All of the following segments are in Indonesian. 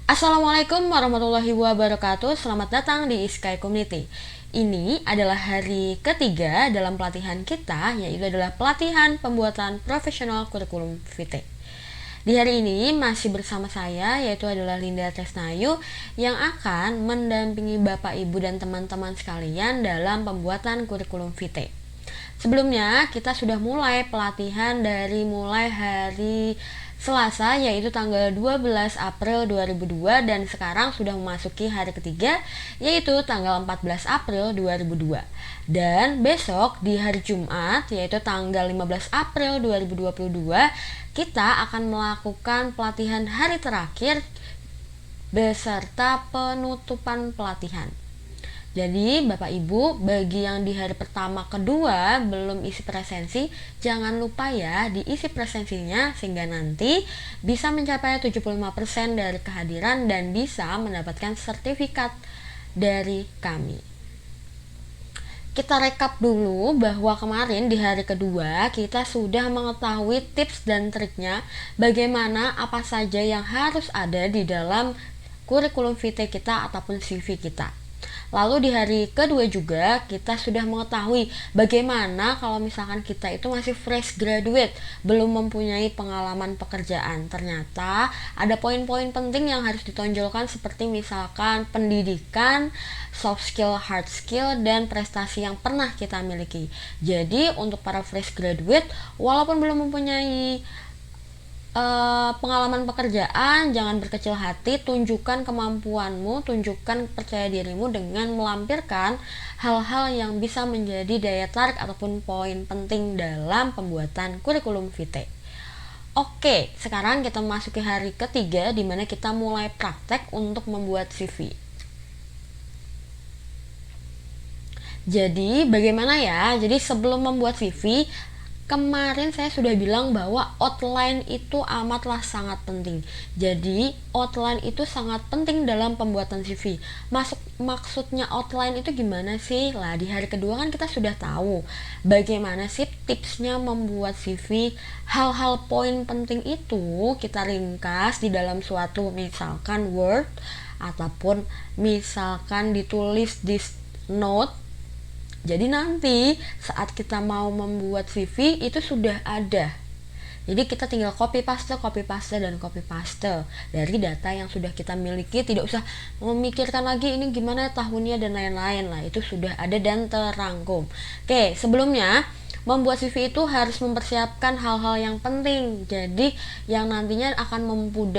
Assalamualaikum warahmatullahi wabarakatuh. Selamat datang di Iskai Community. Ini adalah hari ketiga dalam pelatihan kita, yaitu adalah pelatihan pembuatan profesional kurikulum Vitae. Di hari ini masih bersama saya, yaitu adalah Linda Tresnayu, yang akan mendampingi Bapak, Ibu, dan teman-teman sekalian dalam pembuatan kurikulum Vitae. Sebelumnya kita sudah mulai pelatihan dari mulai hari Selasa, yaitu tanggal 12 April 2002, dan sekarang sudah memasuki hari ketiga, yaitu tanggal 14 April 2002. Dan besok di hari Jumat, yaitu tanggal 15 April 2022, kita akan melakukan pelatihan hari terakhir beserta penutupan pelatihan. Jadi Bapak Ibu, bagi yang di hari pertama kedua belum isi presensi, jangan lupa ya diisi presensinya sehingga nanti bisa mencapai 75% dari kehadiran dan bisa mendapatkan sertifikat dari kami. Kita rekap dulu bahwa kemarin di hari kedua kita sudah mengetahui tips dan triknya bagaimana apa saja yang harus ada di dalam kurikulum vitae kita ataupun CV kita. Lalu di hari kedua juga kita sudah mengetahui bagaimana kalau misalkan kita itu masih fresh graduate, belum mempunyai pengalaman pekerjaan. Ternyata ada poin-poin penting yang harus ditonjolkan seperti misalkan pendidikan, soft skill, hard skill, dan prestasi yang pernah kita miliki. Jadi untuk para fresh graduate, walaupun belum mempunyai pengalaman pekerjaan, jangan berkecil hati, tunjukkan kemampuanmu, tunjukkan percaya dirimu dengan melampirkan hal-hal yang bisa menjadi daya tarik ataupun poin penting dalam pembuatan kurikulum vitae. Oke, sekarang kita masuki hari ketiga di mana kita mulai praktek untuk membuat CV. Jadi bagaimana ya? Jadi sebelum membuat CV, kemarin saya sudah bilang bahwa outline itu amatlah sangat penting. Jadi outline itu sangat penting dalam pembuatan CV. Maksudnya outline itu gimana sih? Lah di hari kedua kan kita sudah tahu bagaimana sih tipsnya membuat CV. Hal-hal poin penting itu kita ringkas di dalam suatu misalkan Word ataupun misalkan ditulis di note. Jadi nanti saat kita mau membuat CV itu sudah ada. Jadi kita tinggal copy paste dari data yang sudah kita miliki, tidak usah memikirkan lagi ini gimana tahunnya dan lain-lain lah. Itu sudah ada dan terangkum. Oke, sebelumnya membuat CV itu harus mempersiapkan hal-hal yang penting. Jadi yang nantinya akan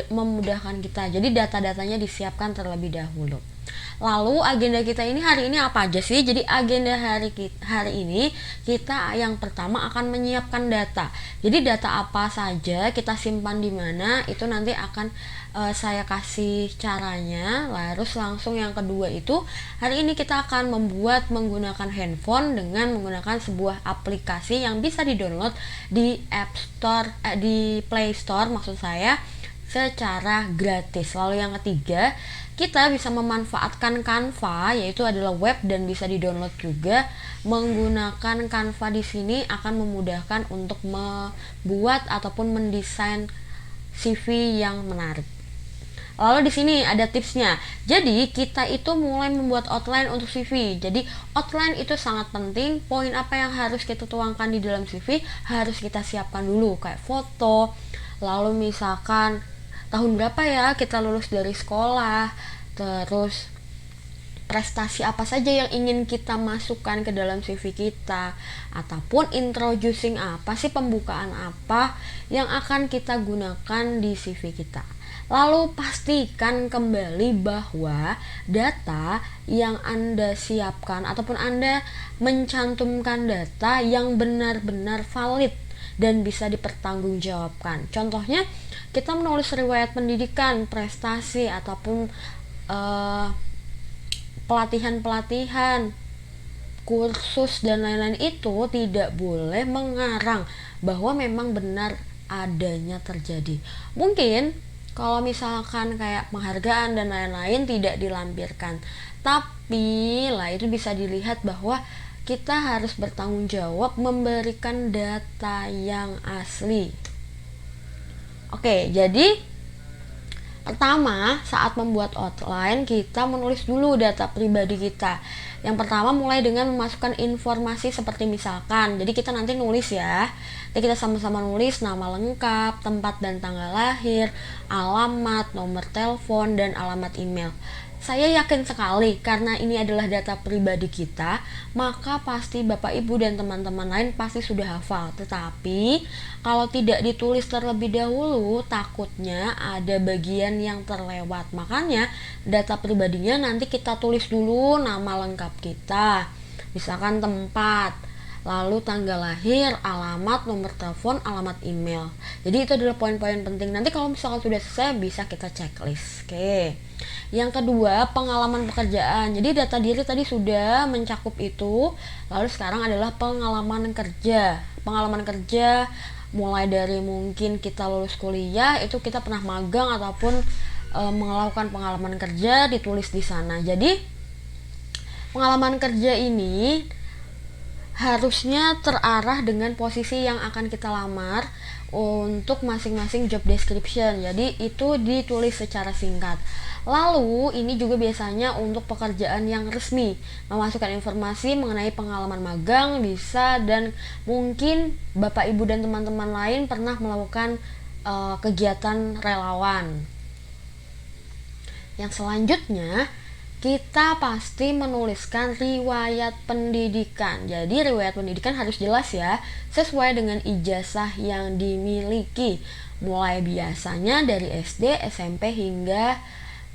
memudahkan kita. Jadi data-datanya disiapkan terlebih dahulu. Lalu agenda kita ini hari ini apa aja sih? Jadi agenda hari ini kita yang pertama akan menyiapkan data. Jadi data apa saja kita simpan di mana itu nanti akan saya kasih caranya. Terus langsung yang kedua itu hari ini kita akan membuat menggunakan handphone dengan menggunakan sebuah aplikasi yang bisa di-download di App Store, di Play Store maksud saya, secara gratis. Lalu yang ketiga, kita bisa memanfaatkan Canva, yaitu adalah web dan bisa di-download juga. Menggunakan Canva di sini akan memudahkan untuk membuat ataupun mendesain CV yang menarik. Lalu di sini ada tipsnya. Jadi kita itu mulai membuat outline untuk CV. Jadi outline itu sangat penting. Poin apa yang harus kita tuangkan di dalam CV harus kita siapkan dulu, kayak foto. Lalu misalkan tahun berapa ya kita lulus dari sekolah, terus prestasi apa saja yang ingin kita masukkan ke dalam CV kita, ataupun introducing apa sih, pembukaan apa yang akan kita gunakan di CV kita. Lalu pastikan kembali bahwa data yang Anda siapkan ataupun Anda mencantumkan data yang benar-benar valid dan bisa dipertanggungjawabkan. Contohnya kita menulis riwayat pendidikan, prestasi ataupun pelatihan-pelatihan, kursus dan lain-lain itu tidak boleh mengarang bahwa memang benar adanya terjadi. Mungkin kalau misalkan kayak penghargaan dan lain-lain tidak dilampirkan, tapi lah itu bisa dilihat bahwa kita harus bertanggung jawab memberikan data yang asli. Oke, jadi Pertama, saat membuat outline, kita menulis dulu data pribadi kita. Yang pertama mulai dengan memasukkan informasi seperti misalkan, jadi kita nanti nulis ya. Jadi kita sama-sama nulis nama lengkap, tempat dan tanggal lahir, alamat, nomor telepon, dan alamat email. Saya yakin sekali karena ini adalah data pribadi kita, maka pasti Bapak Ibu dan teman-teman lain pasti sudah hafal. Tetapi kalau tidak ditulis terlebih dahulu, takutnya ada bagian yang terlewat. Makanya data pribadinya nanti kita tulis dulu nama lengkap kita, misalkan tempat, lalu tanggal lahir, alamat, nomor telepon, alamat email. Jadi itu adalah poin-poin penting. Nanti kalau misalkan sudah selesai bisa kita checklist. Oke. Yang kedua, pengalaman pekerjaan. Jadi data diri tadi sudah mencakup itu. Lalu sekarang adalah pengalaman kerja. Pengalaman kerja mulai dari mungkin kita lulus kuliah, itu kita pernah magang ataupun melakukan pengalaman kerja, ditulis di sana. Jadi pengalaman kerja ini harusnya terarah dengan posisi yang akan kita lamar untuk masing-masing job description. Jadi itu ditulis secara singkat. Lalu ini juga biasanya untuk pekerjaan yang resmi, memasukkan informasi mengenai pengalaman magang bisa, dan mungkin Bapak Ibu dan teman-teman lain pernah melakukan kegiatan relawan. Yang selanjutnya, kita pasti menuliskan riwayat pendidikan. Jadi riwayat pendidikan harus jelas ya, sesuai dengan ijazah yang dimiliki. Mulai biasanya dari SD, SMP hingga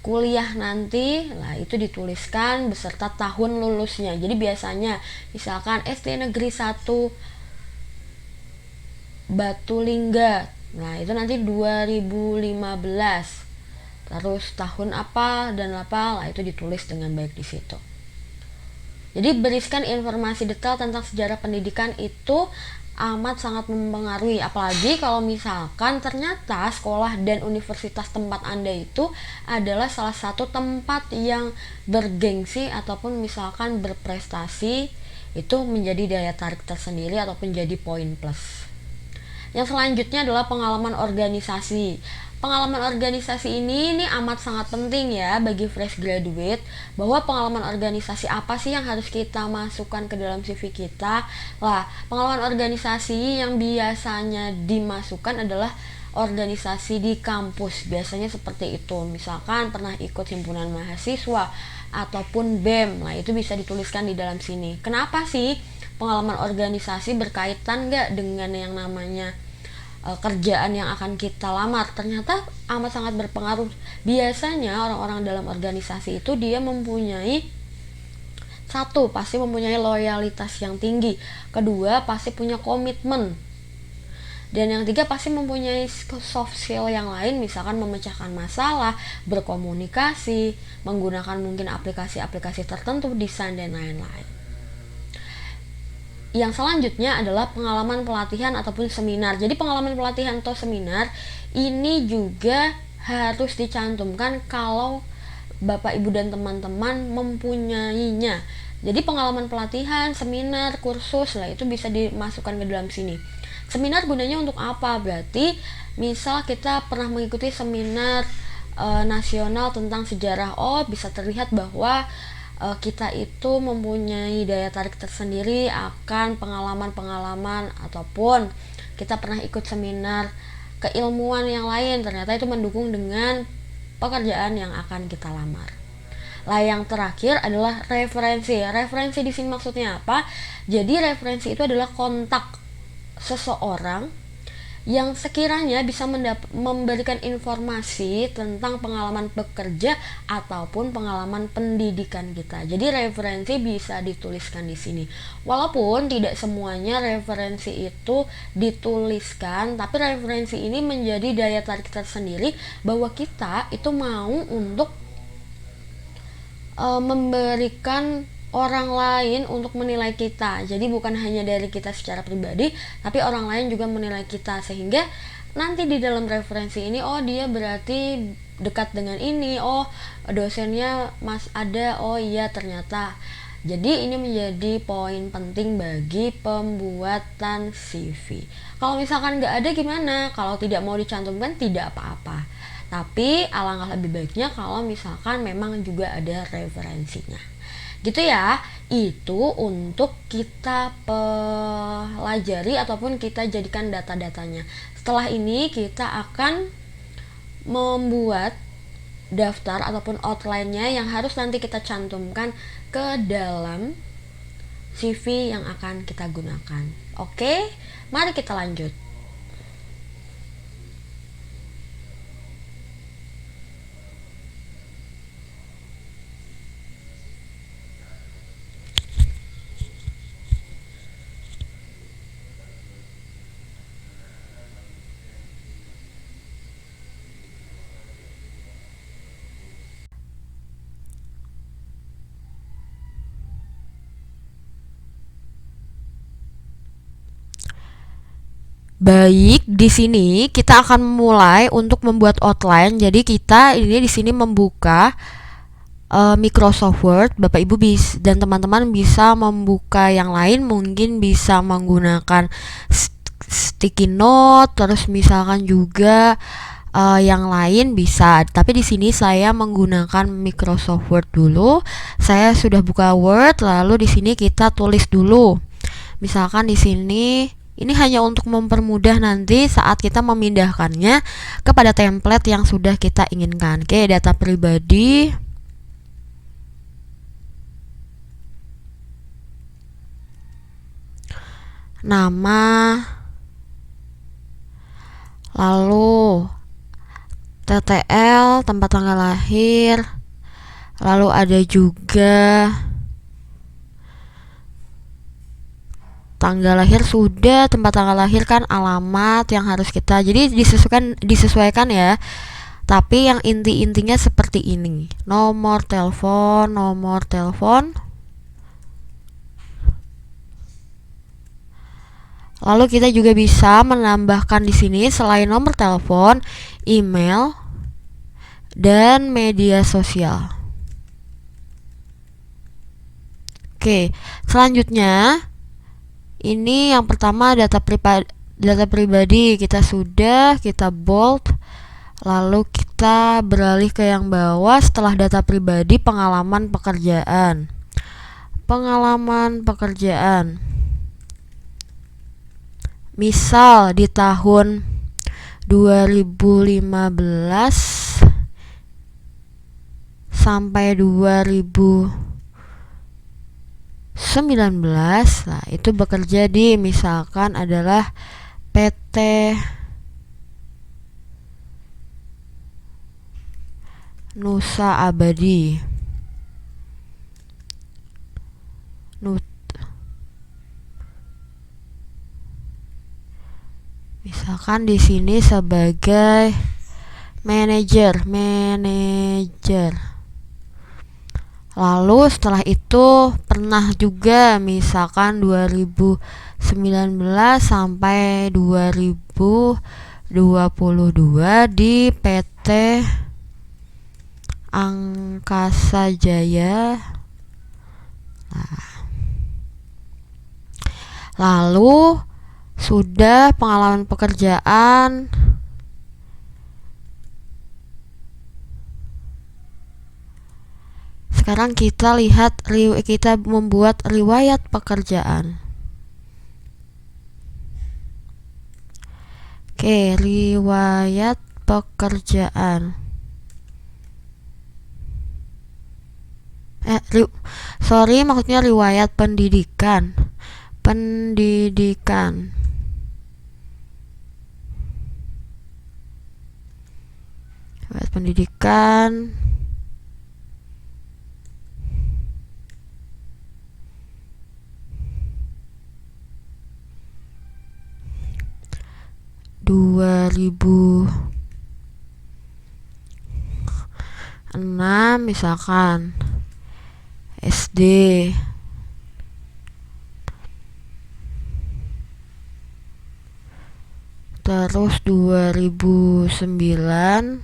kuliah nanti, lah itu dituliskan beserta tahun lulusnya. Jadi biasanya misalkan SD Negeri 1 Batulingga, nah itu nanti 2015. Terus tahun apa dan apa, lah itu ditulis dengan baik di situ. Jadi berisikan informasi detail tentang sejarah pendidikan itu amat sangat mempengaruhi, apalagi kalau misalkan ternyata sekolah dan universitas tempat Anda itu adalah salah satu tempat yang bergengsi ataupun misalkan berprestasi, itu menjadi daya tarik tersendiri ataupun jadi poin plus. Yang selanjutnya adalah pengalaman organisasi. Pengalaman organisasi ini amat sangat penting ya bagi fresh graduate, bahwa pengalaman organisasi apa sih yang harus kita masukkan ke dalam CV kita. Lah, pengalaman organisasi yang biasanya dimasukkan adalah organisasi di kampus, biasanya seperti itu. Misalkan pernah ikut himpunan mahasiswa ataupun BEM, nah itu bisa dituliskan di dalam sini. Kenapa sih pengalaman organisasi berkaitan nggak dengan yang namanya kerjaan yang akan kita lamar? Ternyata amat sangat berpengaruh. Biasanya orang-orang dalam organisasi itu dia mempunyai, satu, pasti mempunyai loyalitas yang tinggi. Kedua, pasti punya komitmen. Dan yang tiga, pasti mempunyai soft skill yang lain, misalkan memecahkan masalah, berkomunikasi, menggunakan mungkin aplikasi-aplikasi tertentu, desain dan lain-lain. Yang selanjutnya adalah pengalaman pelatihan ataupun seminar. Jadi pengalaman pelatihan atau seminar ini juga harus dicantumkan kalau Bapak Ibu dan teman-teman mempunyainya. Jadi pengalaman pelatihan, seminar, kursus lah itu bisa dimasukkan ke dalam sini. Seminar gunanya untuk apa? Berarti misal kita pernah mengikuti seminar nasional tentang sejarah, bisa terlihat bahwa kita itu mempunyai daya tarik tersendiri akan pengalaman-pengalaman, ataupun kita pernah ikut seminar keilmuan yang lain, ternyata itu mendukung dengan pekerjaan yang akan kita lamar. Lah yang terakhir adalah referensi. Referensi di sini maksudnya apa? Jadi referensi itu adalah kontak seseorang yang sekiranya bisa memberikan informasi tentang pengalaman bekerja ataupun pengalaman pendidikan kita. Jadi referensi bisa dituliskan di sini. Walaupun tidak semuanya referensi itu dituliskan, tapi referensi ini menjadi daya tarik tersendiri bahwa kita itu mau untuk memberikan orang lain untuk menilai kita. Jadi bukan hanya dari kita secara pribadi, tapi orang lain juga menilai kita, sehingga nanti di dalam referensi ini, dia berarti dekat dengan ini, dosennya mas ada, iya ternyata. Jadi ini menjadi poin penting bagi pembuatan CV. Kalau misalkan nggak ada gimana? Kalau tidak mau dicantumkan tidak apa-apa. Tapi alangkah lebih baiknya kalau misalkan memang juga ada referensinya. Gitu ya. Itu untuk kita pelajari ataupun kita jadikan data-datanya. Setelah ini kita akan membuat daftar ataupun outline-nya yang harus nanti kita cantumkan ke dalam CV yang akan kita gunakan. Oke, mari kita lanjut. Baik, di sini kita akan mulai untuk membuat outline. Jadi kita ini di sini membuka Microsoft Word. Bapak Ibu dan teman-teman bisa membuka yang lain, mungkin bisa menggunakan sticky note, terus misalkan juga yang lain bisa. Tapi di sini saya menggunakan Microsoft Word dulu. Saya sudah buka Word, lalu di sini kita tulis dulu. Misalkan di sini ini hanya untuk mempermudah nanti saat kita memindahkannya kepada template yang sudah kita inginkan. Oke, data pribadi. Nama. Lalu TTL, tempat tanggal lahir. Lalu ada juga tanggal lahir sudah, tempat tanggal lahir kan alamat yang harus kita, jadi disesuaikan ya. Tapi yang inti-intinya seperti ini. Nomor telepon. Lalu kita juga bisa menambahkan di sini selain nomor telepon, email dan media sosial. Oke, selanjutnya ini yang pertama data pribadi kita bold. Lalu kita beralih ke yang bawah. Setelah data pribadi, pengalaman pekerjaan. Misal di tahun 2015 sampai 2019, nah itu bekerja di misalkan adalah PT Nusa Abadi. Misalkan di sini sebagai manajer. Lalu setelah itu pernah juga misalkan 2019 sampai 2022 di PT Angkasa Jaya. Lalu sudah pengalaman pekerjaan. Sekarang kita lihat, kita membuat riwayat pekerjaan. Oke, riwayat pekerjaan. Maksudnya riwayat pendidikan. Riwayat pendidikan. Misalkan SD. Terus 2009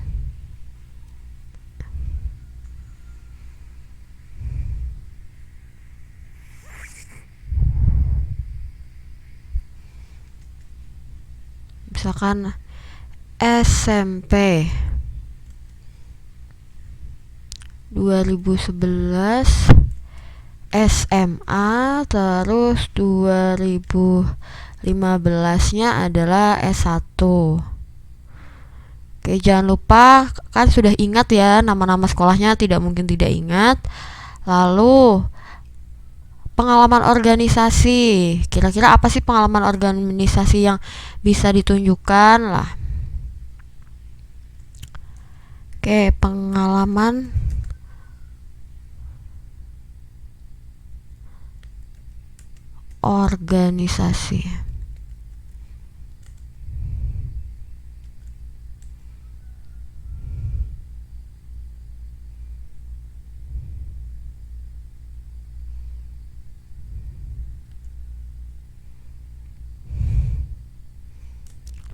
misalkan SMP. 2011 SMA, terus 2015-nya adalah S1. Oke, jangan lupa, kan sudah ingat ya nama-nama sekolahnya, tidak mungkin tidak ingat. Lalu pengalaman organisasi, kira-kira apa sih pengalaman organisasi yang bisa ditunjukkan lah? Oke, pengalaman organisasi.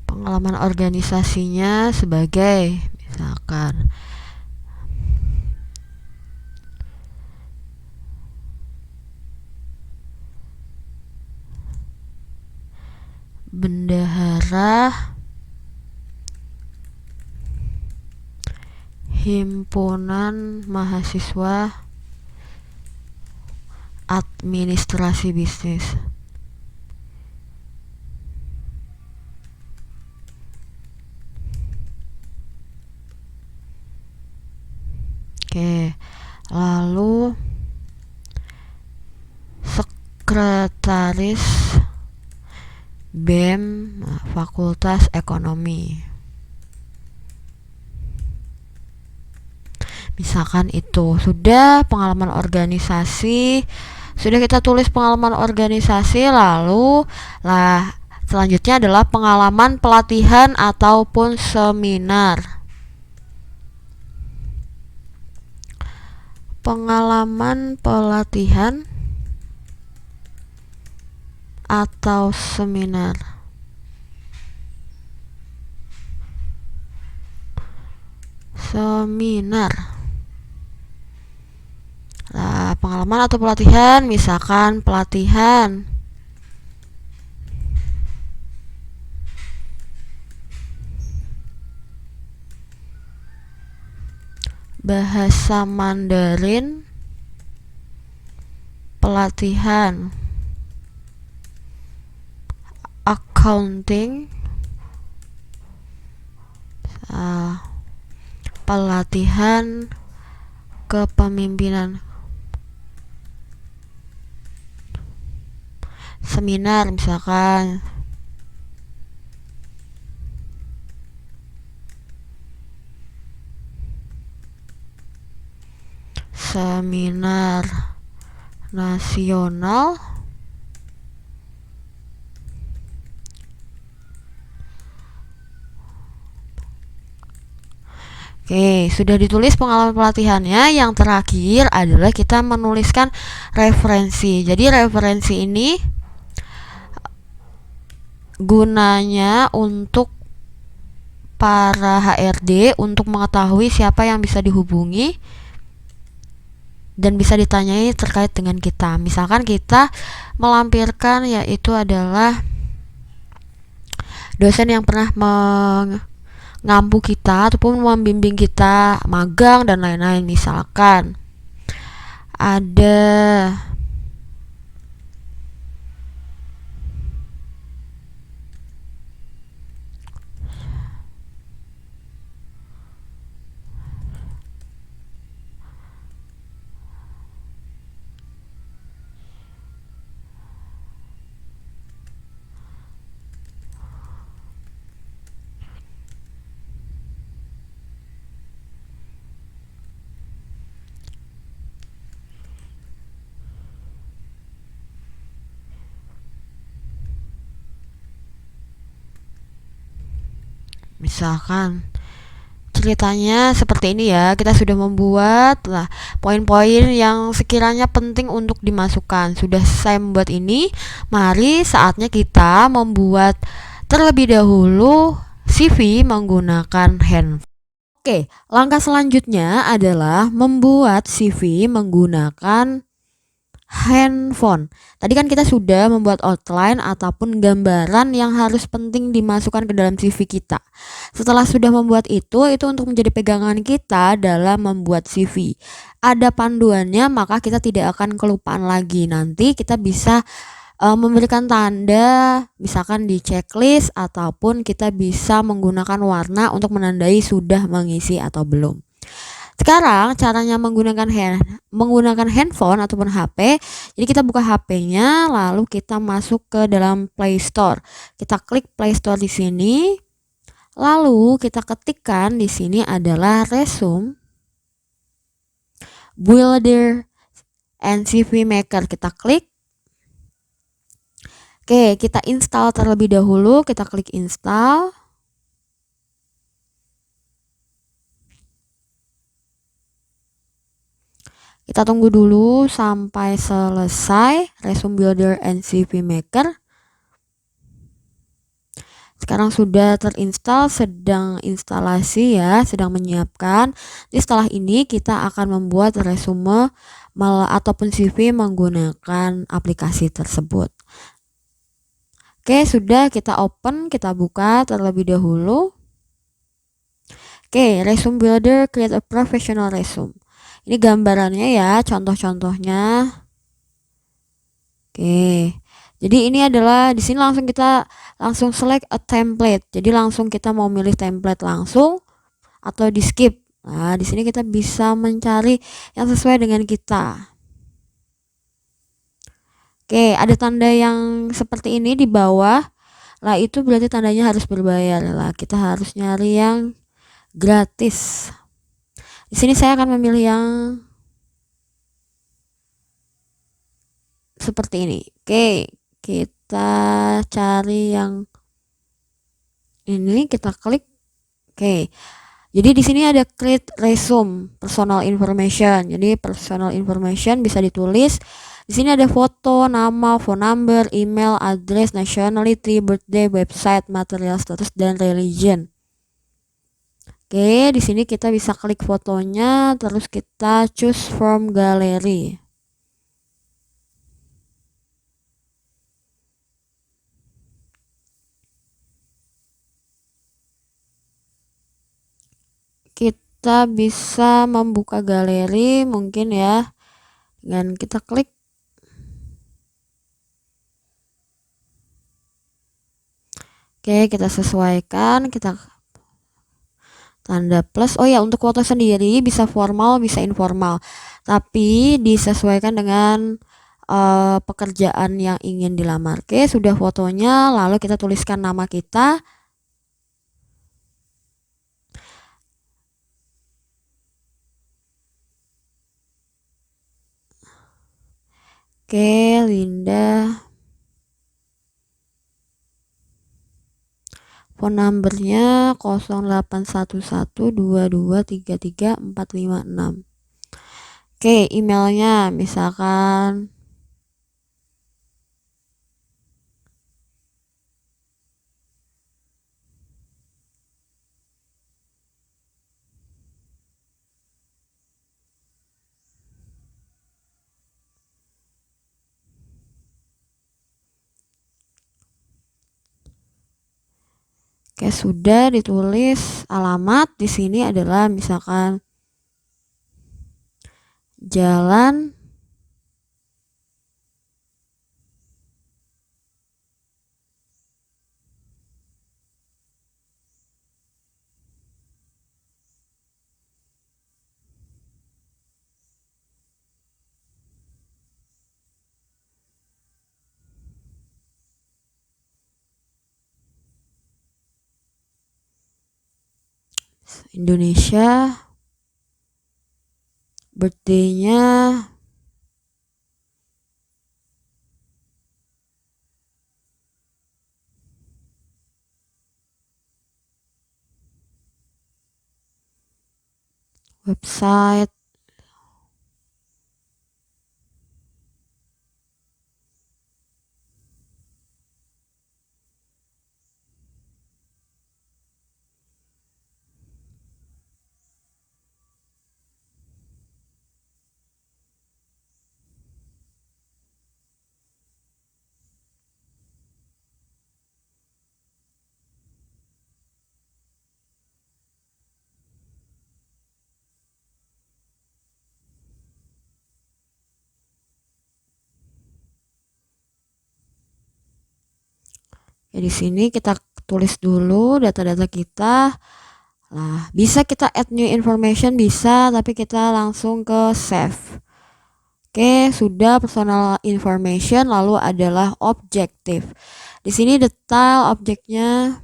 Pengalaman organisasinya sebagai misalkan bendahara himpunan mahasiswa administrasi bisnis. Oke, lalu sekretaris BEM Fakultas Ekonomi. Misalkan itu sudah pengalaman organisasi, sudah kita tulis pengalaman organisasi, lalu selanjutnya adalah pengalaman pelatihan ataupun seminar. Pengalaman pelatihan atau seminar. Nah, pengalaman atau pelatihan, misalkan pelatihan bahasa Mandarin, pelatihan accounting, pelatihan kepemimpinan, seminar misalkan seminar nasional. Oke, sudah ditulis pengalaman pelatihannya. Yang terakhir adalah kita menuliskan referensi. Jadi referensi ini gunanya untuk para HRD untuk mengetahui siapa yang bisa dihubungi dan bisa ditanyai terkait dengan kita. Misalkan kita melampirkan yaitu adalah dosen yang pernah mengampu kita ataupun membimbing kita magang dan lain-lain. Misalkan ada misalkan ceritanya seperti ini ya, kita sudah membuat lah poin-poin yang sekiranya penting untuk dimasukkan. Sudah saya membuat ini, mari saatnya kita membuat terlebih dahulu CV menggunakan handphone. Oke, langkah selanjutnya adalah membuat CV menggunakan handphone. Tadi kan kita sudah membuat outline ataupun gambaran yang harus penting dimasukkan ke dalam CV kita. Setelah sudah membuat itu untuk menjadi pegangan kita dalam membuat CV. Ada panduannya, maka kita tidak akan kelupaan lagi. Nanti kita bisa memberikan tanda misalkan di checklist ataupun kita bisa menggunakan warna untuk menandai sudah mengisi atau belum. Sekarang caranya menggunakan handphone ataupun HP. Jadi kita buka HP-nya, lalu kita masuk ke dalam Play Store. Kita klik Play Store di sini. Lalu kita ketikkan di sini adalah Resume Builder and CV Maker. Kita klik. Oke, kita install terlebih dahulu. Kita klik install. Kita tunggu dulu sampai selesai Resume Builder and CV Maker. Sekarang sudah terinstall, sedang instalasi ya, sedang menyiapkan. Jadi setelah ini kita akan membuat resume ataupun CV menggunakan aplikasi tersebut. Oke, sudah, kita open, kita buka terlebih dahulu. Oke, Resume Builder create a professional resume. Ini gambarannya ya, contoh-contohnya. Oke. Jadi ini adalah di sini kita langsung select a template. Jadi langsung kita mau milih template langsung atau di skip. Nah, di sini kita bisa mencari yang sesuai dengan kita. Oke, ada tanda yang seperti ini di bawah. Lah itu berarti tandanya harus berbayar. Lah kita harus nyari yang gratis. Di sini saya akan memilih yang seperti ini. Oke, kita cari yang ini, kita klik. Oke. Jadi di sini ada create resume, personal information. Jadi personal information bisa ditulis. Di sini ada foto, nama, phone number, email, address, nationality, birthday, website, material status, dan religion. Oke, di sini kita bisa klik fotonya, terus kita choose from gallery. Kita bisa membuka galeri mungkin ya, dan kita klik. Oke, kita sesuaikan, kita tanda plus. Oh ya, untuk foto sendiri bisa formal, bisa informal, tapi disesuaikan dengan pekerjaan yang ingin dilamar. Oke, sudah fotonya, lalu kita tuliskan nama kita. Oke, Linda. Phone numbernya 081122334456. Oke, emailnya misalkan oke, sudah ditulis alamat. Di sini adalah misalkan Jalan Indonesia, birthday-nya website, Ya, di sini kita tulis dulu data-data kita. Nah, bisa kita add new information, bisa, tapi kita langsung ke save. Oke, sudah personal information, lalu adalah objektif. Di sini detail objeknya.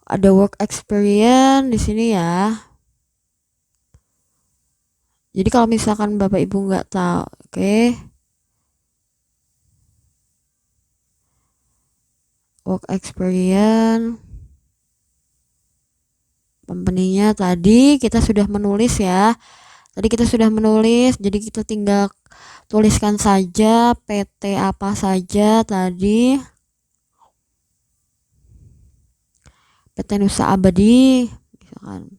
Ada work experience di sini ya. Jadi kalau misalkan Bapak Ibu nggak tahu, oke. Work experience. Company-nya tadi kita sudah menulis ya. Tadi kita sudah menulis, jadi kita tinggal tuliskan saja PT apa saja tadi. PT Nusa Abadi, misalkan.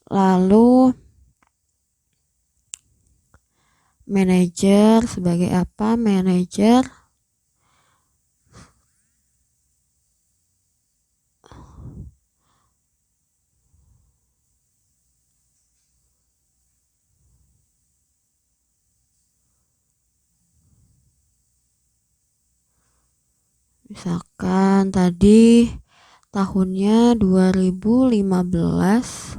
Lalu manajer sebagai apa? Manajer misalkan tadi tahunnya 2015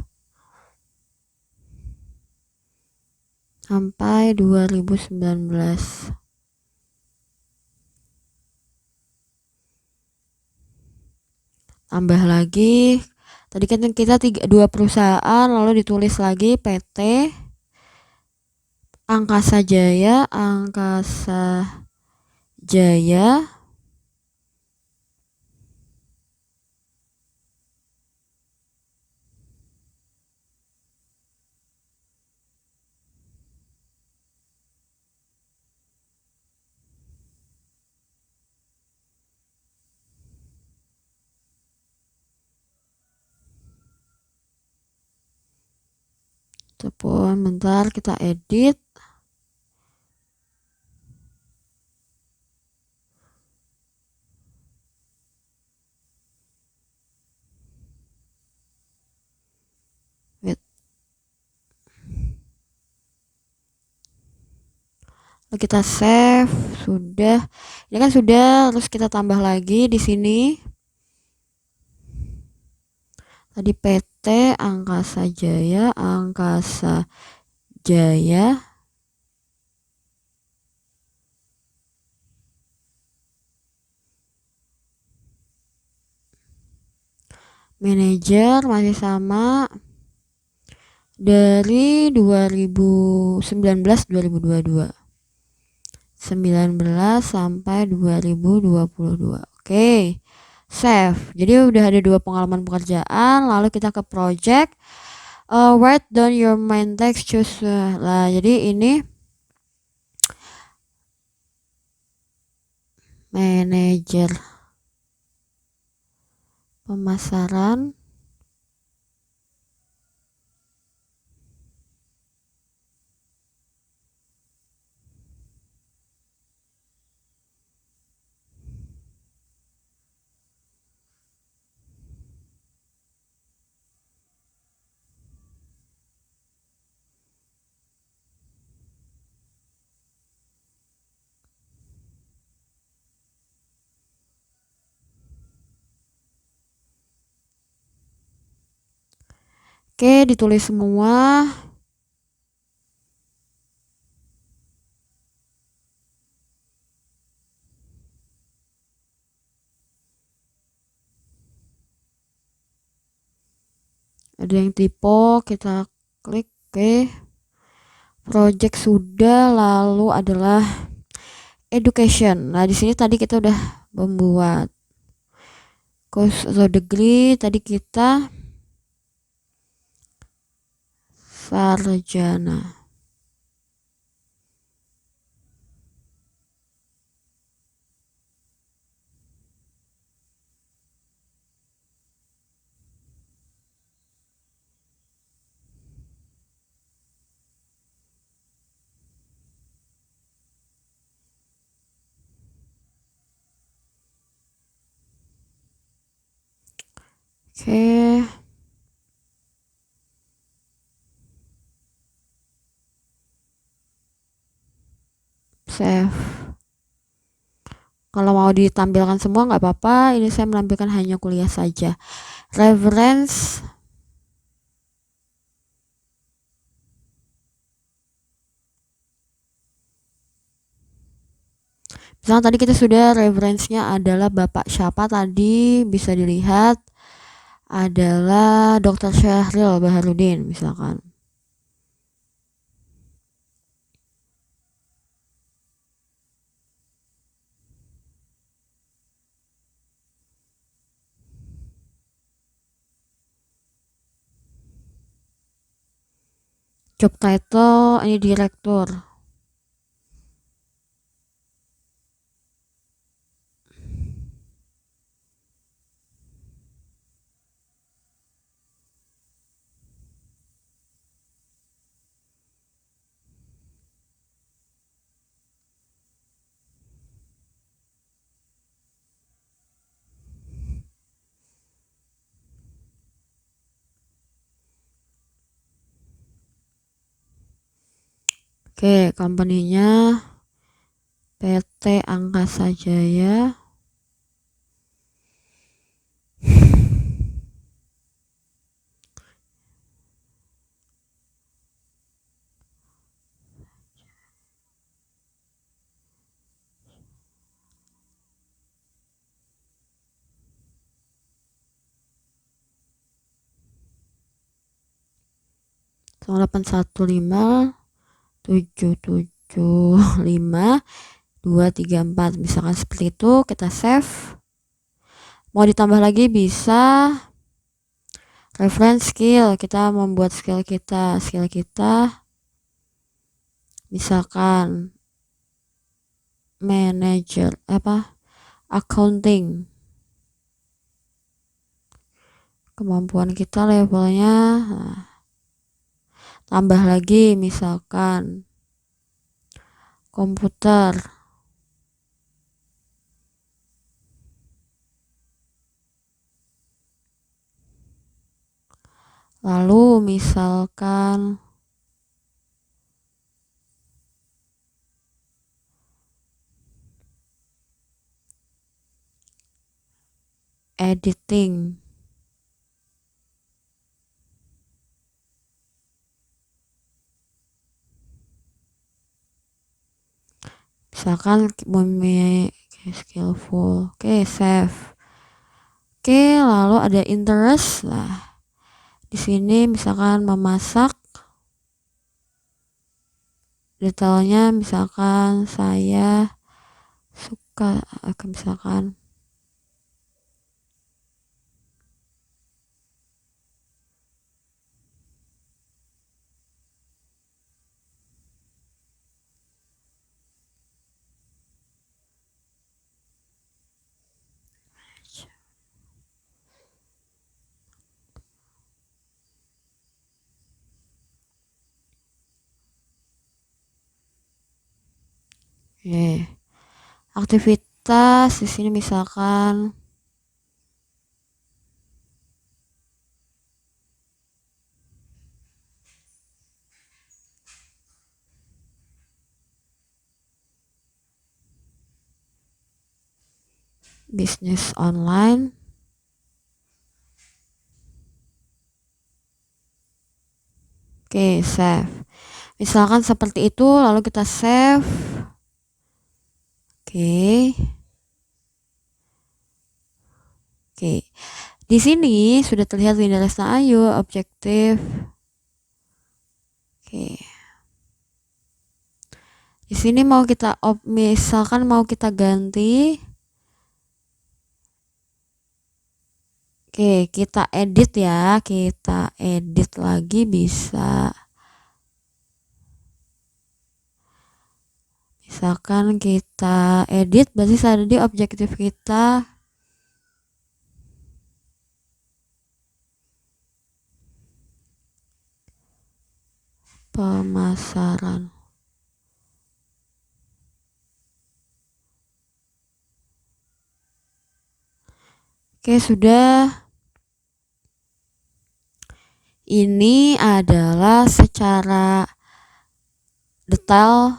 sampai 2019. Tambah lagi, tadi kan kita dua perusahaan, lalu ditulis lagi PT Angkasa Jaya, Angkasa Jaya. Ataupun bentar kita edit. Wait. Lalu kita save, sudah. Ini kan sudah, terus kita tambah lagi di sini. Tadi PT Angkasa Jaya, Angkasa Jaya. Manajer masih sama dari 2019-2022. 19 sampai 2022. Oke. Save. Jadi udah ada 2 pengalaman pekerjaan, lalu kita ke project. Write down your main text, choose. Lah, jadi ini manajer pemasaran Oke, ditulis semua. Ada yang typo, kita klik. Oke. Project sudah, lalu adalah education. Nah, di sini tadi kita udah membuat course atau degree, tadi kita sarjana. Oke. Save. Kalau mau ditampilkan semua nggak apa-apa, ini saya menampilkan hanya kuliah saja. Reference. Misalnya tadi kita sudah referensinya adalah Bapak siapa tadi, bisa dilihat adalah Dr. Syahril Baharudin misalkan. Job title ini direktur. Oke, company-nya PT Angkasa Jaya. Sama 815775234 misalkan seperti itu, kita save. Mau ditambah lagi bisa. Reference skill, kita membuat skill kita misalkan manager accounting. Kemampuan kita levelnya, tambah lagi misalkan komputer. Lalu misalkan editing. Misalkan skillful. Oke, save. Oke, lalu ada interest. Nah, di sini misalkan memasak. Detailnya misalkan saya suka, misalkan aktivitas di sini misalkan bisnis online. Oke, save. Misalkan seperti itu, lalu kita save. Oke. Oke. Di sini sudah terlihat Winda Lesna Ayu, objektif. Oke. Di sini mau kita misalkan mau kita ganti. Oke, kita edit ya. Kita edit lagi bisa. Misalkan kita edit, berarti tadi objektif kita pemasaran. Oke, sudah. ini adalah secara detail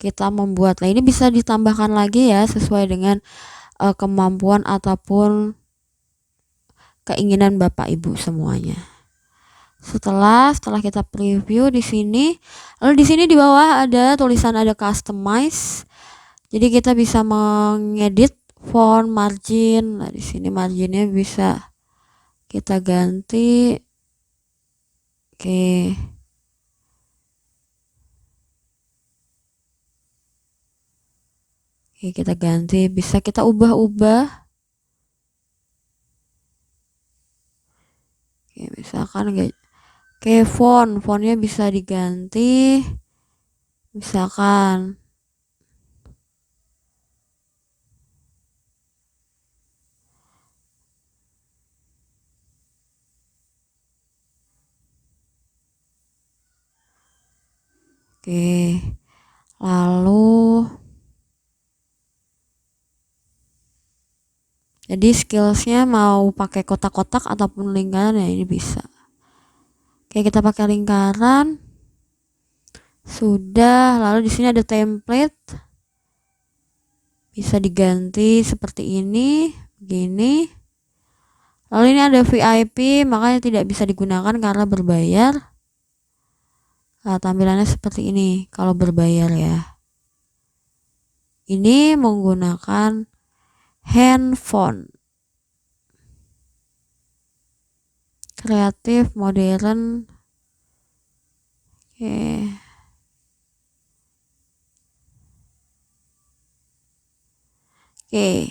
kita membuat. Nah, ini bisa ditambahkan lagi ya sesuai dengan kemampuan ataupun keinginan Bapak Ibu semuanya. Setelah kita preview di sini, lalu di sini di bawah ada tulisan ada customize. Jadi kita bisa mengedit font, margin. Nah, di sini marginnya bisa kita ganti. Oke. Oke, kita ganti, bisa kita ubah-ubah. Oke, misalkan kayak fontnya bisa diganti. Misalkan oke, lalu jadi skillsnya mau pakai kotak-kotak ataupun lingkaran ya ini bisa. Oke, kita pakai lingkaran. Sudah, lalu di sini ada template. Bisa diganti seperti ini, begini. Lalu ini ada VIP, makanya tidak bisa digunakan karena berbayar. Nah, tampilannya seperti ini kalau berbayar ya. Ini menggunakan handphone. Kreatif, modern. Oke. Oke,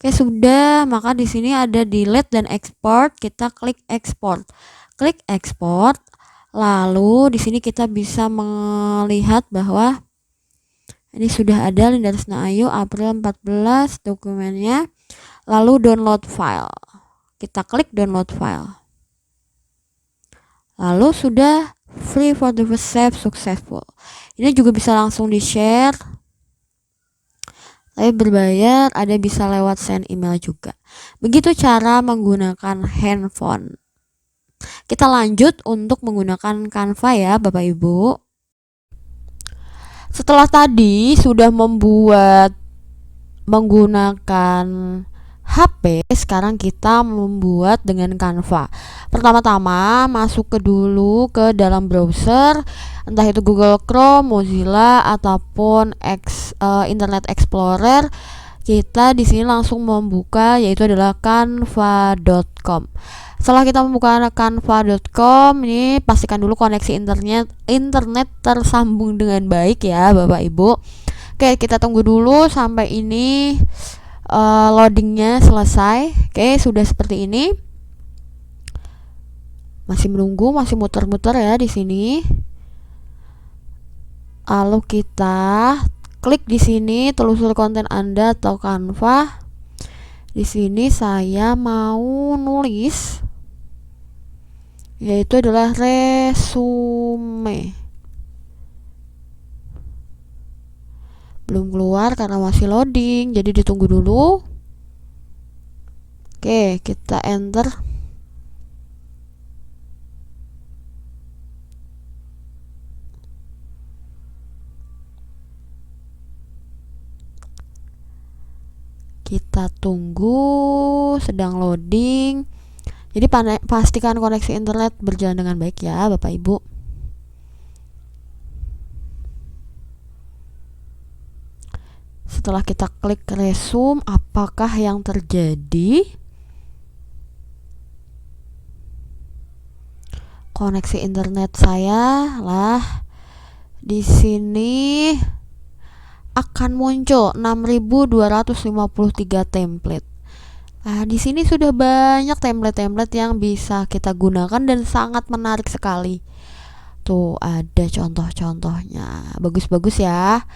sudah. Maka di sini ada delete dan export. Kita klik export. Klik export. Lalu di sini kita bisa melihat bahwa ini sudah ada Lindarsna Ayu April 14 dokumennya. Lalu download file. Kita klik download file. Lalu sudah free for the first save successful. Ini juga bisa langsung di-share. Tapi berbayar, ada bisa lewat send email juga. Begitu cara menggunakan handphone. Kita lanjut untuk menggunakan Canva ya Bapak Ibu. Setelah tadi sudah menggunakan HP, sekarang kita membuat dengan Canva. Pertama-tama masuk dulu ke dalam browser, entah itu Google Chrome, Mozilla ataupun Internet Explorer. Kita di sini langsung membuka yaitu adalah canva.com. Setelah kita membuka canva.com, ini pastikan dulu koneksi internet tersambung dengan baik ya Bapak Ibu. Oke, kita tunggu dulu sampai ini loadingnya selesai. Oke, sudah seperti ini. Masih menunggu, masih muter-muter ya di sini. Lalu kita klik di sini telusur konten Anda atau Canva. Di sini saya mau nulis yaitu adalah resume. Belum keluar karena masih loading, jadi ditunggu dulu. Oke, kita enter. Kita tunggu, sedang loading. Jadi pastikan koneksi internet berjalan dengan baik ya Bapak Ibu. Setelah kita klik resume, apakah yang terjadi? Koneksi internet saya lah di sini akan muncul 6253 template. Nah, di sini sudah banyak template-template yang bisa kita gunakan dan sangat menarik sekali. Tuh, ada contoh-contohnya. Bagus-bagus ya.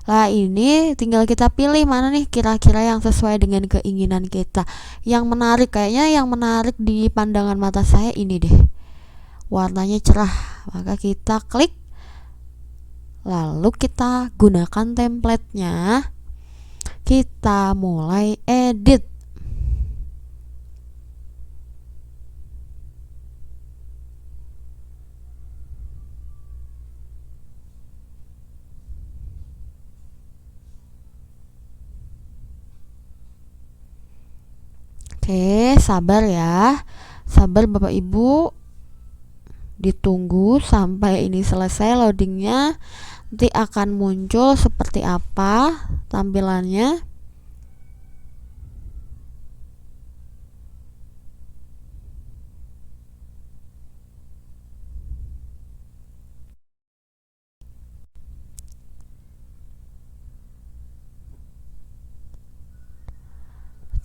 Lah, ini tinggal kita pilih mana nih kira-kira yang sesuai dengan keinginan kita. Yang menarik, kayaknya yang menarik di pandangan mata saya ini deh. Warnanya cerah. Maka kita klik. Lalu kita gunakan templatenya. Kita mulai edit. Oke, sabar ya. Sabar Bapak Ibu, ditunggu sampai ini selesai loadingnya. Nanti akan muncul seperti apa tampilannya.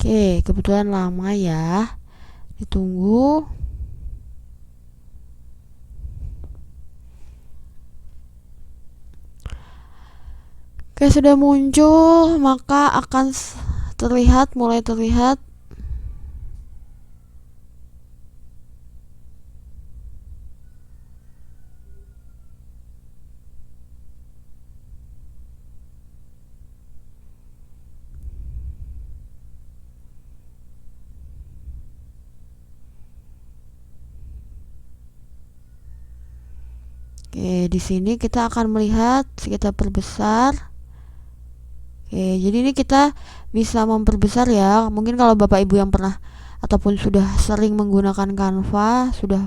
Oke, kebetulan lama ya. Ditunggu. Oke, sudah muncul, maka akan terlihat, mulai terlihat. Oke, di sini kita akan melihat, kita perbesar. Oke, jadi ini kita bisa memperbesar ya. Mungkin kalau Bapak Ibu yang pernah ataupun sudah sering menggunakan Canva, sudah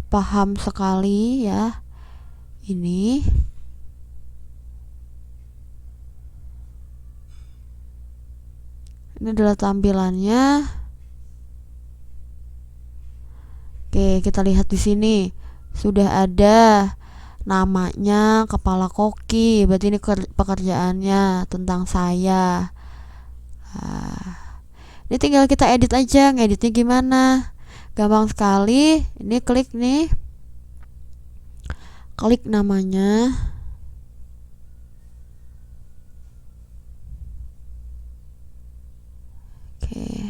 paham sekali ya. Ini adalah tampilannya. Oke, kita lihat di sini sudah ada namanya kepala koki, berarti ini pekerjaannya tentang saya. Ini tinggal kita edit aja, ngeditnya gimana, gampang sekali. Ini klik nih, klik namanya. Oke,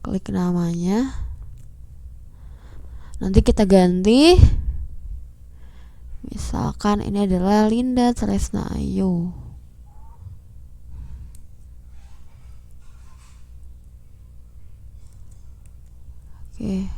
klik namanya, nanti kita ganti, misalkan ini adalah Linda Tresna Ayu. Oke,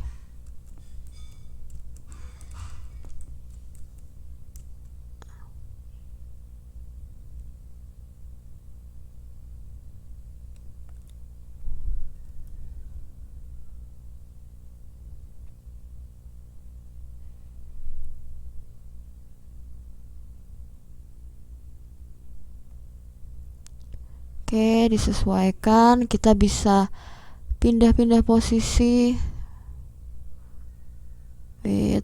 oke, disesuaikan. Kita bisa pindah-pindah posisi. Wait.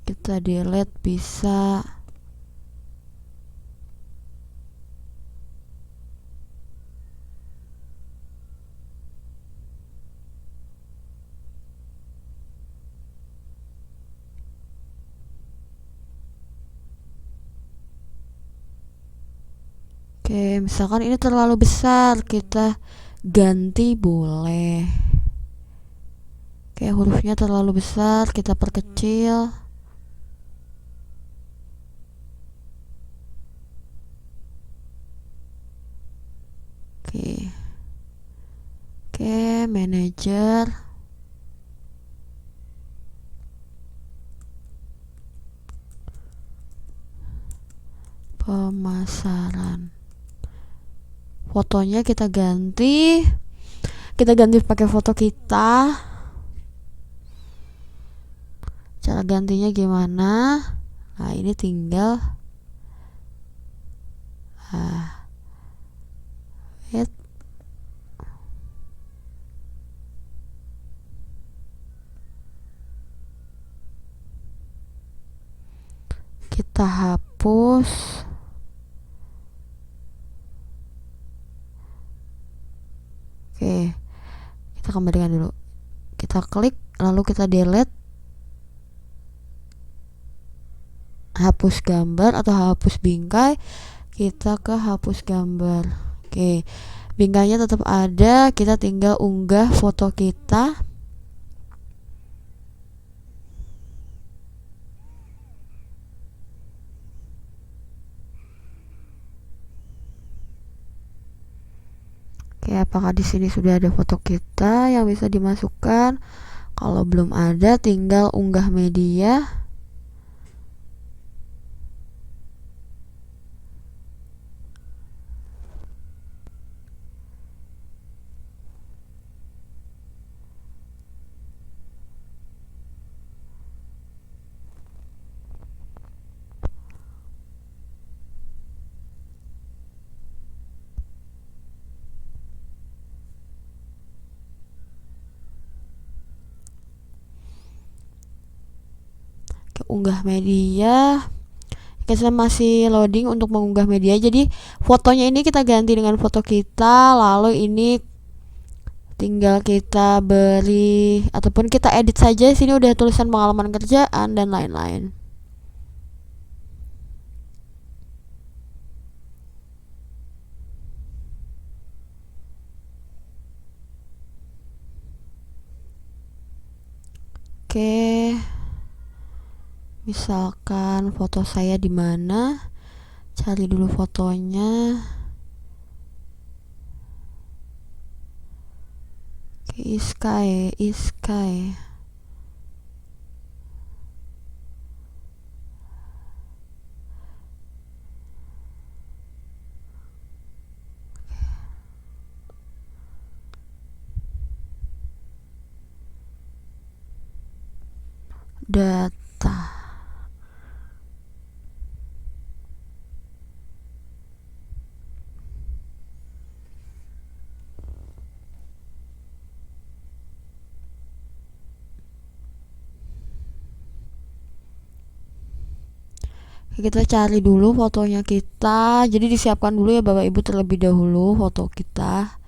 Kita delete bisa. Oke, misalkan ini terlalu besar, kita ganti boleh. Oke, hurufnya terlalu besar, kita perkecil. Oke. Oke, manajer. Pemasaran. Fotonya kita ganti. Kita ganti pakai foto kita. Cara gantinya gimana? Nah, ini tinggal wait. Kita hapus. Oke, kita kembalikan dulu. Kita klik, lalu kita delete. Hapus gambar atau hapus bingkai, kita ke hapus gambar. Oke, bingkainya tetap ada, kita tinggal unggah foto kita. Oke, apakah di sini sudah ada foto kita yang bisa dimasukkan? Kalau belum ada, tinggal unggah media. Unggah media. Kita masih loading untuk mengunggah media. Jadi fotonya ini kita ganti dengan foto kita, lalu ini tinggal kita beri ataupun kita edit saja. Sini udah tulisan pengalaman kerjaan dan lain-lain. Oke. Misalkan foto saya di mana? Cari dulu fotonya. Oke, Iskai. Data. Kita cari dulu fotonya kita. Jadi disiapkan dulu ya Bapak Ibu terlebih dahulu foto kita.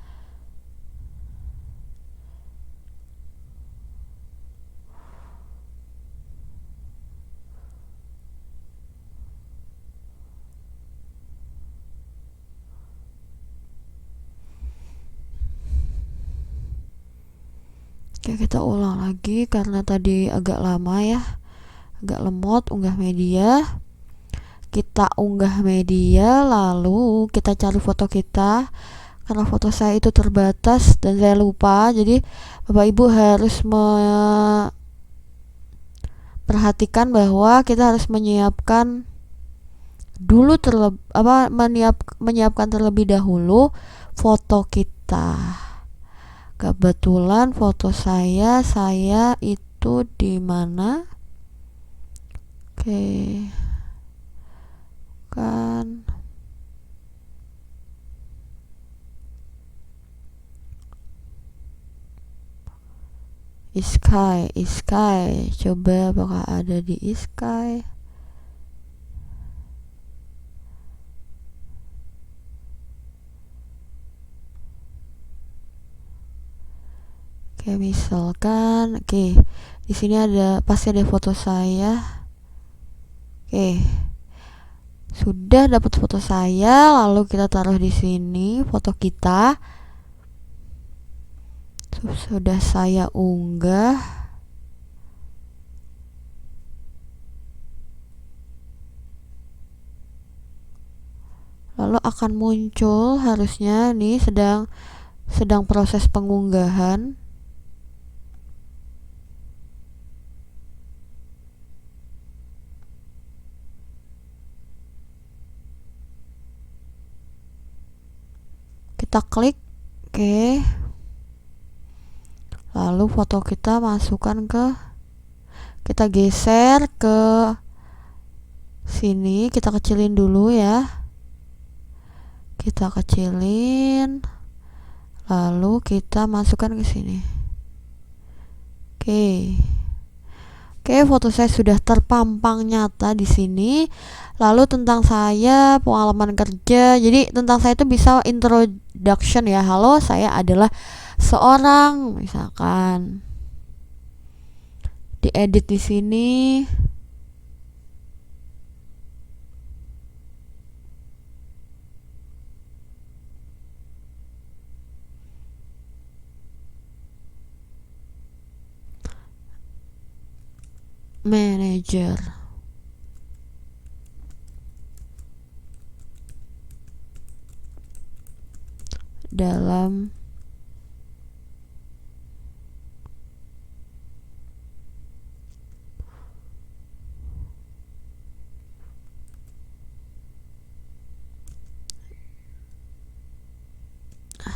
Oke, kita ulang lagi karena tadi agak lama ya, agak lemot. Unggah media. Kita unggah media, lalu kita cari foto kita. Karena foto saya itu terbatas dan saya lupa, jadi Bapak Ibu harus perhatikan bahwa kita harus menyiapkan dulu menyiapkan terlebih dahulu foto kita. Kebetulan foto saya itu di mana? Oke. Kan Iskai. Coba apakah ada di Iskai? Oke, misalkan di sini pasti ada foto saya. Oke. Sudah dapat foto saya, lalu kita taruh di sini foto kita. Sudah saya unggah. Lalu akan muncul, harusnya nih sedang proses pengunggahan. Kita klik, oke. Lalu foto kita kita geser ke sini, kita kecilin dulu ya. Kita kecilin, lalu kita masukkan ke sini. Oke, foto saya sudah terpampang nyata di sini. Lalu tentang saya, pengalaman kerja. Jadi tentang saya itu bisa introduction ya. Halo, saya adalah seorang, misalkan diedit di sini. Manager. Dalam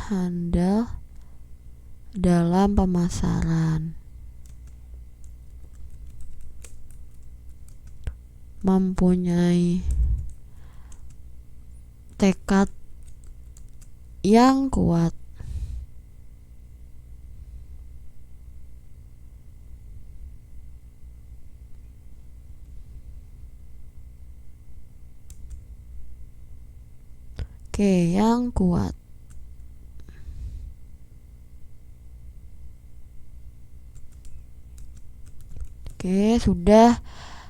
handal dalam pemasaran, mempunyai tekad yang kuat. Oke, yang kuat. Oke, sudah.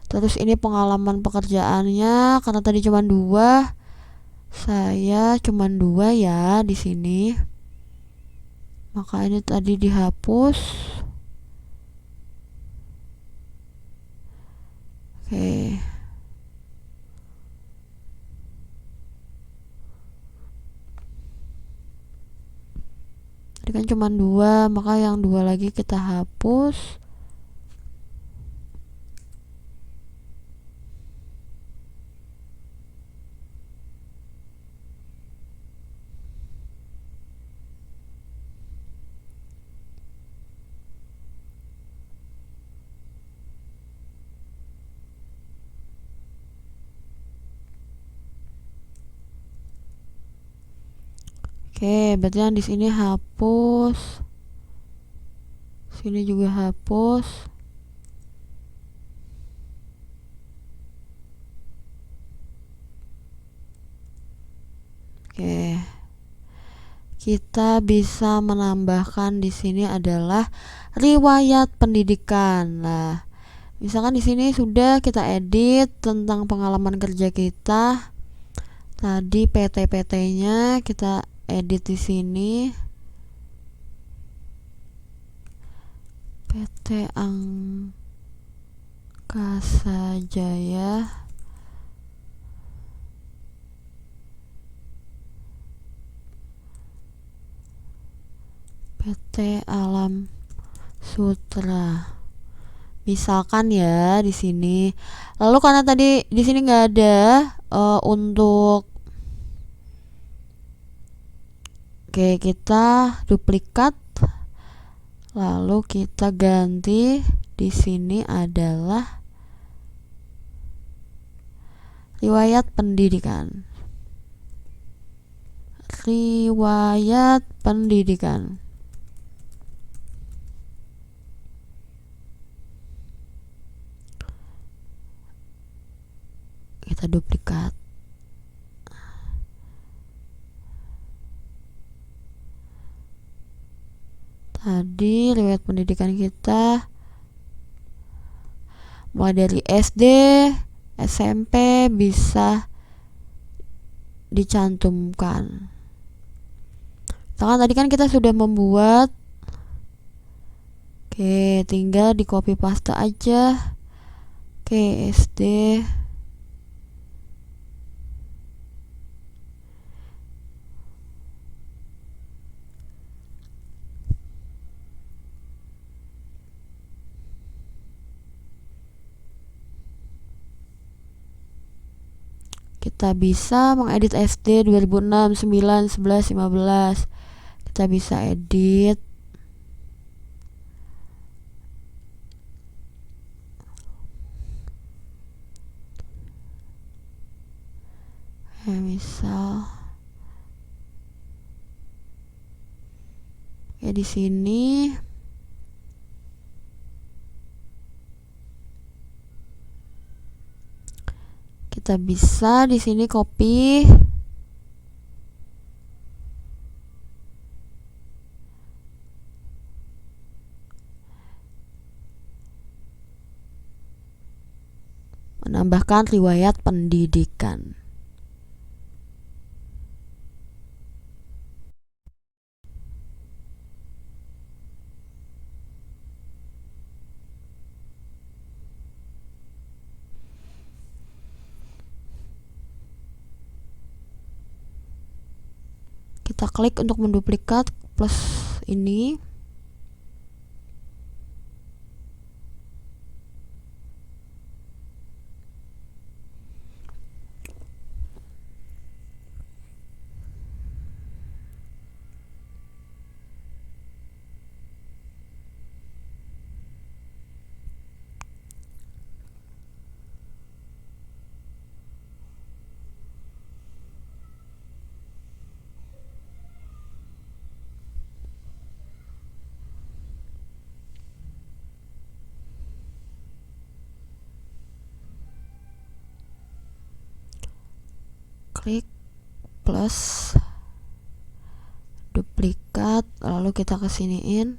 Terus ini pengalaman pekerjaannya, karena tadi cuma 2, saya cuma 2 ya di sini. Maka ini tadi dihapus. Oke. Tadi kan cuma 2, maka yang 2 lagi kita hapus. Oke, berarti yang di sini hapus. Sini juga hapus. Oke. Kita bisa menambahkan di sini adalah riwayat pendidikan. Nah, misalkan di sini sudah kita edit tentang pengalaman kerja kita. Tadi PT-PT-nya kita edit di sini. PT Angkasa Jaya, PT Alam Sutra. Misalkan ya di sini. Lalu karena tadi di sini nggak ada untuk, oke, kita duplikat. Lalu kita ganti di sini adalah riwayat pendidikan. Riwayat pendidikan. Kita duplikat. Tadi riwayat pendidikan kita mulai dari SD, SMP bisa dicantumkan. Misalkan tadi kan kita sudah membuat. Oke, tinggal di copy paste aja. Oke, SD. Kita bisa mengedit SD 2006, 9, 11, 15. Kita bisa edit. Misal di sini kita bisa di sini copy. Menambahkan riwayat pendidikan. Kita klik untuk menduplikat plus ini. klik plus duplikat, lalu kita kesiniin,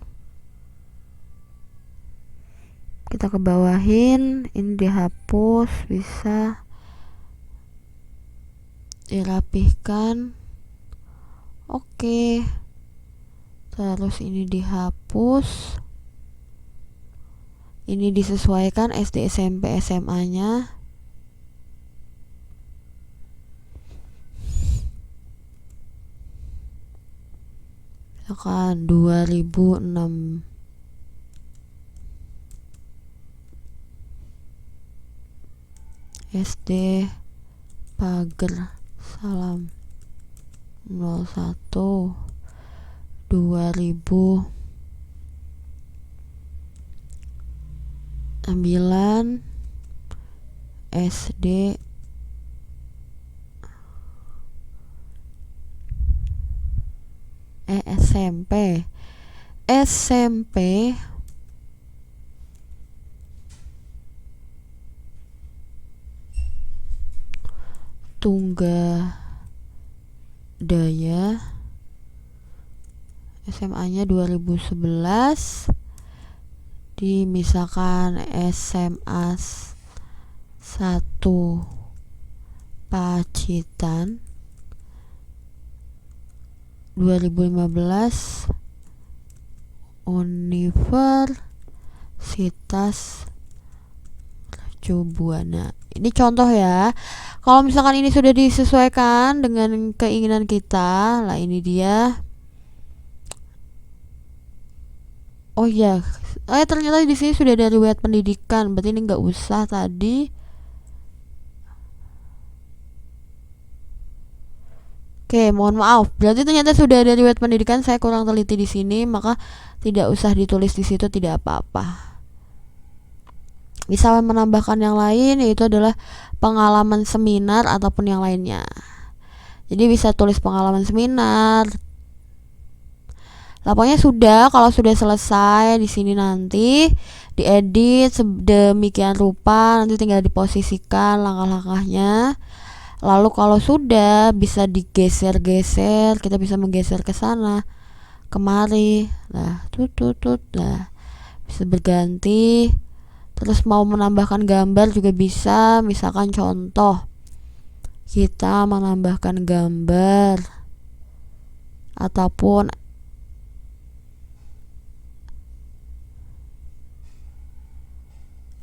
kita ke bawahin, ini dihapus, bisa dirapihkan. Oke, terus ini dihapus, ini disesuaikan SD, SMP, SMA nya. Misalkan 2006, SD Pager Salam 01 2009 SD SMP Tunggadaya, SMA-nya 2011, misalkan SMA 1 Pacitan 2015, Universitas Mercubuana. Ini contoh ya. Kalau misalkan ini sudah disesuaikan dengan keinginan kita, lah ini dia. Oh ya, ternyata di sini sudah ada riwayat pendidikan. Berarti ini nggak usah tadi. Oke, mohon maaf. Berarti ternyata sudah ada riwayat pendidikan, saya kurang teliti di sini, maka tidak usah ditulis di situ, tidak apa-apa. Bisa menambahkan yang lain, yaitu adalah pengalaman seminar ataupun yang lainnya. Jadi bisa tulis pengalaman seminar. Pokoknya sudah, kalau sudah selesai di sini nanti diedit sedemikian rupa, nanti tinggal diposisikan langkah-langkahnya. Lalu kalau sudah bisa digeser-geser, kita bisa menggeser ke sana, kemari, lah lah bisa berganti. Terus mau menambahkan gambar juga bisa, misalkan contoh kita menambahkan gambar ataupun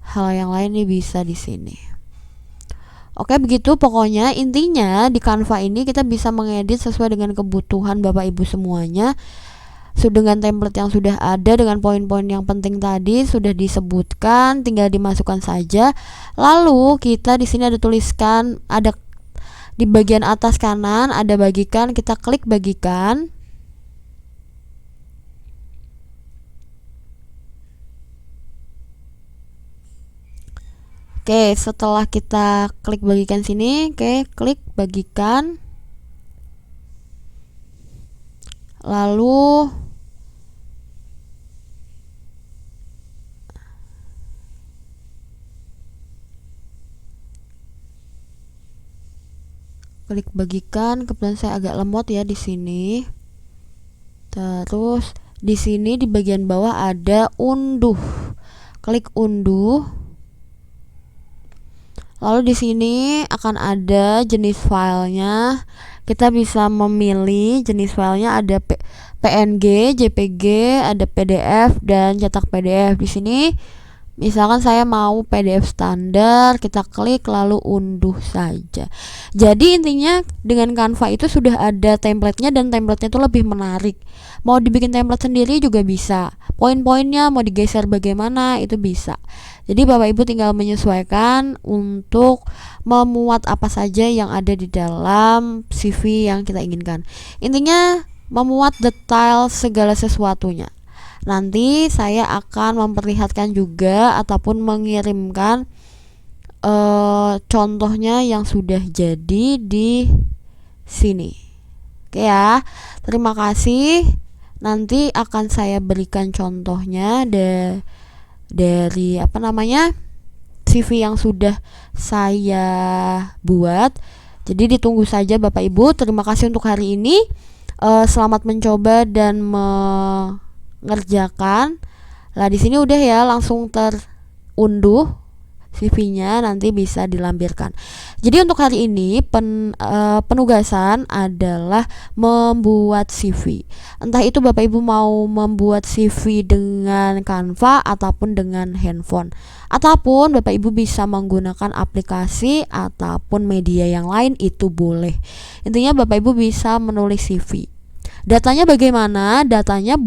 hal yang lain nih bisa di sini. Oke, begitu pokoknya intinya di Canva ini kita bisa mengedit sesuai dengan kebutuhan Bapak Ibu semuanya. Dengan template yang sudah ada, dengan poin-poin yang penting tadi sudah disebutkan, tinggal dimasukkan saja. Lalu kita di sini ada tuliskan, ada di bagian atas kanan ada bagikan, kita klik bagikan. Oke, setelah kita klik bagikan sini, klik bagikan. Lalu klik bagikan, kebetulan saya agak lemot ya di sini. Terus di sini di bagian bawah ada unduh. Klik unduh. Lalu di sini akan ada jenis filenya. Kita bisa memilih jenis filenya, ada PNG, JPG, ada PDF dan cetak PDF. Di sini misalkan saya mau PDF standar, kita klik lalu unduh saja. Jadi intinya dengan Canva itu sudah ada templatenya dan templatenya itu lebih menarik. Mau dibikin template sendiri juga bisa. Poin-poinnya mau digeser bagaimana itu bisa. Jadi Bapak Ibu tinggal menyesuaikan untuk memuat apa saja yang ada di dalam CV yang kita inginkan. Intinya memuat detail segala sesuatunya. Nanti saya akan memperlihatkan juga ataupun mengirimkan contohnya yang sudah jadi di sini. Oke ya, terima kasih. Nanti akan saya berikan contohnya dari CV yang sudah saya buat Jadi ditunggu saja Bapak Ibu. Terima kasih untuk hari ini. Selamat mencoba dan mengerjakan. Lah di sini udah ya, langsung terunduh CV-nya, nanti bisa dilampirkan. Jadi untuk hari ini penugasan adalah membuat CV. Entah itu Bapak Ibu mau membuat CV dengan Canva ataupun dengan handphone. Ataupun Bapak Ibu bisa menggunakan aplikasi ataupun media yang lain, itu boleh. Intinya Bapak Ibu bisa menulis CV. Datanya bagaimana? Datanya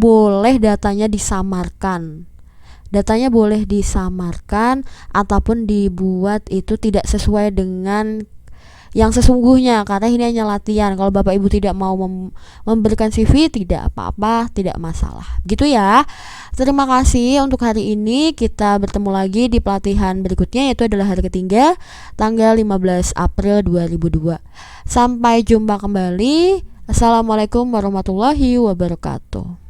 disamarkan. Datanya boleh disamarkan ataupun dibuat itu tidak sesuai dengan yang sesungguhnya, karena ini hanya latihan. Kalau Bapak Ibu tidak mau memberikan CV, tidak apa-apa, tidak masalah. Gitu ya. Terima kasih untuk hari ini. Kita bertemu lagi di pelatihan berikutnya, yaitu adalah hari ketiga, tanggal 15 April 2002. Sampai jumpa kembali. Assalamualaikum warahmatullahi wabarakatuh.